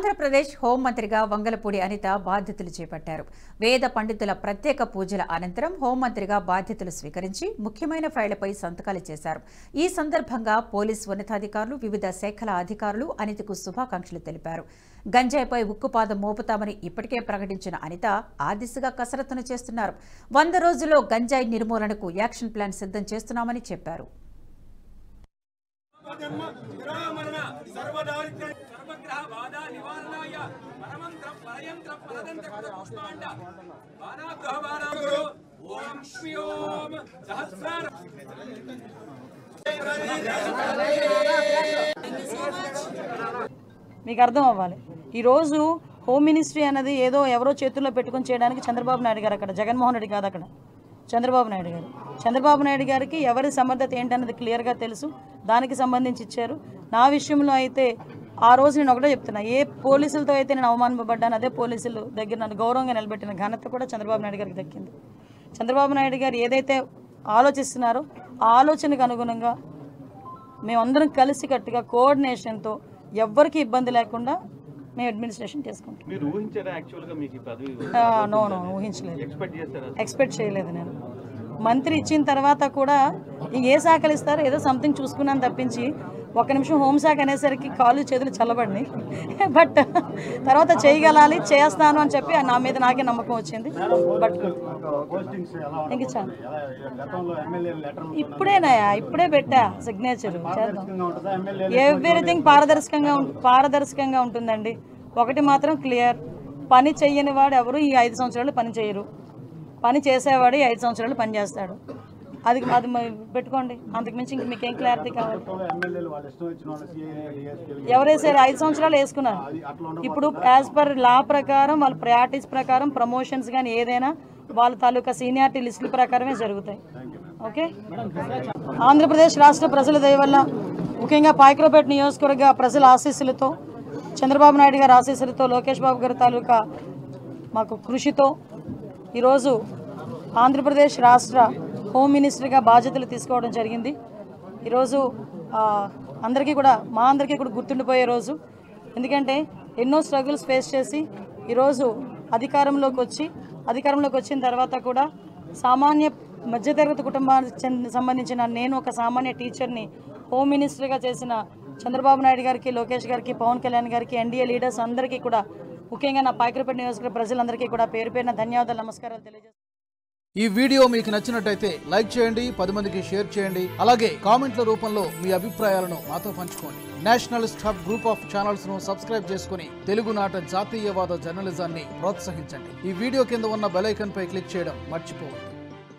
ఆంధ్రప్రదేశ్ హోంమంత్రిగా వంగలపూడి అనిత బాధ్యతలు చేపట్టారు. వేద పండితుల ప్రత్యేక పూజల అనంతరం హోంమంత్రిగా బాధ్యతలు స్వీకరించి ముఖ్యమైన ఫైళ్లపై సంతకాలు చేశారు. ఈ సందర్భంగా పోలీసు ఉన్నతాధికారులు, వివిధ శాఖల అధికారులు అనితకు శుభాకాంక్షలు తెలిపారు. గంజాయిపై ఉక్కుపాదం మోపుతామని ఇప్పటికే ప్రకటించిన అనిత ఆ దిశగా కసరత్తును చేస్తున్నారు. 100 రోజుల్లో గంజాయి నిర్మూలనకు యాక్షన్ ప్లాన్ సిద్ధం చేస్తున్నామని చెప్పారు. మీకు అర్థం అవ్వాలి. ఈరోజు హోమ్ మినిస్ట్రీ అనేది ఏదో ఎవరో చేతుల్లో పెట్టుకుని చేయడానికి చంద్రబాబు నాయుడు గారు అక్కడ, జగన్మోహన్ రెడ్డి కాదు అక్కడ, చంద్రబాబు నాయుడు గారు. చంద్రబాబు నాయుడు గారికి ఎవరి సమర్థత ఏంటన్నది క్లియర్గా తెలుసు. దానికి సంబంధించి ఇచ్చారు. నా విషయంలో అయితే ఆ రోజు నేను ఒకటే చెప్తున్నా, ఏ పోలీసులతో అయితే నేను అవమానపడ్డాను అదే పోలీసుల దగ్గర నన్ను గౌరవంగా నిలబెట్టిన ఘనత కూడా చంద్రబాబు నాయుడు గారికి దక్కింది. చంద్రబాబు నాయుడు గారు ఏదైతే ఆలోచిస్తున్నారో ఆ ఆలోచనకు అనుగుణంగా మేమందరం కలిసికట్టుగా కోఆర్డినేషన్తో ఎవ్వరికి ఇబ్బంది లేకుండా మేము అడ్మినిస్ట్రేషన్ చేసుకుంటాం. ఊహించలేదు, ఎక్స్పెక్ట్ చేయలేదు. నేను మంత్రి ఇచ్చిన తర్వాత కూడా ఏ శాఖలు ఇస్తారో ఏదో సంథింగ్ చూసుకున్నాను తప్పించి, ఒక్క నిమిషం హోంశాఖ అనేసరికి కాళ్ళు చేతులు చల్లబడినాయి. బట్ తర్వాత చేయగలాలి, చేస్తాను అని చెప్పి నా మీద నాకే నమ్మకం వచ్చింది. బట్ ఇంక చాలు, ఇప్పుడే పెట్టా సిగ్నేచర్ చేద్దాం. ఎవ్రీథింగ్ పారదర్శకంగా ఉంటుందండి. ఒకటి మాత్రం క్లియర్, పని చెయ్యని వాడు ఎవరు ఈ 5 సంవత్సరాలు పని చేయరు. పని చేసేవాడు 5 సంవత్సరాలు పని చేస్తాడు. అది పెట్టుకోండి. అంతకుమించి ఇంక మీకేం క్లారిటీ కావాలి? ఎవరేసారు? 5 సంవత్సరాలు వేసుకున్నారు. ఇప్పుడు యాజ్ పర్ లా ప్రకారం వాళ్ళ ప్రయారిటీస్ ప్రకారం ప్రమోషన్స్ కానీ ఏదైనా వాళ్ళ తాలూకా సీనియారిటీ లిస్టుల ప్రకారమే జరుగుతాయి. ఓకే. ఆంధ్రప్రదేశ్ రాష్ట్ర ప్రజల దయ వల్ల, ముఖ్యంగా పాయకరావుపేట నియోజకవర్గ ప్రజల ఆశీస్సులతో, చంద్రబాబు నాయుడు గారి ఆశీస్సులతో, లోకేష్ బాబు గారి తాలూకా మాకు కృషితో ఈరోజు ఆంధ్రప్రదేశ్ రాష్ట్ర హోమ్ మినిస్టర్గా బాధ్యతలు తీసుకోవడం జరిగింది. ఈరోజు అందరికీ కూడా, మా అందరికీ కూడా గుర్తుండిపోయే రోజు. ఎందుకంటే ఎన్నో స్ట్రగుల్స్ ఫేస్ చేసి ఈరోజు అధికారంలోకి వచ్చిన తర్వాత కూడా సామాన్య మధ్యతరగతి కుటుంబానికి సంబంధించిన నేను ఒక సామాన్య టీచర్ని హోమ్ మినిస్టర్గా చేసిన చంద్రబాబు నాయుడు గారికి, లోకేష్ గారికి, పవన్ కళ్యాణ్ గారికి, ఎన్డీఏ లీడర్స్ అందరికీ కూడా, ముఖ్యంగా నా పాయకరావుపేట నియోజకవర్గ ప్రజలందరికీ కూడా పేరు పేరున ధన్యవాదాలు, నమస్కారాలు తెలియజేస్తాను. ఈ వీడియో మీకు నచ్చినట్టయితే లైక్ చేయండి, 10 మందికి షేర్ చేయండి. అలాగే కామెంట్ల రూపంలో మీ అభిప్రాయాలను మాతో పంచుకోండి. Nationalist hub group of channels ను సబ్స్క్రైబ్ చేసుకుని తెలుగునాట జాతీయవాద జర్నలిజాన్ని ప్రోత్సహించండి. ఈ వీడియో కింద ఉన్న బెల్ ఐకాన్ పై క్లిక్ చేయడం మర్చిపోవద్దు.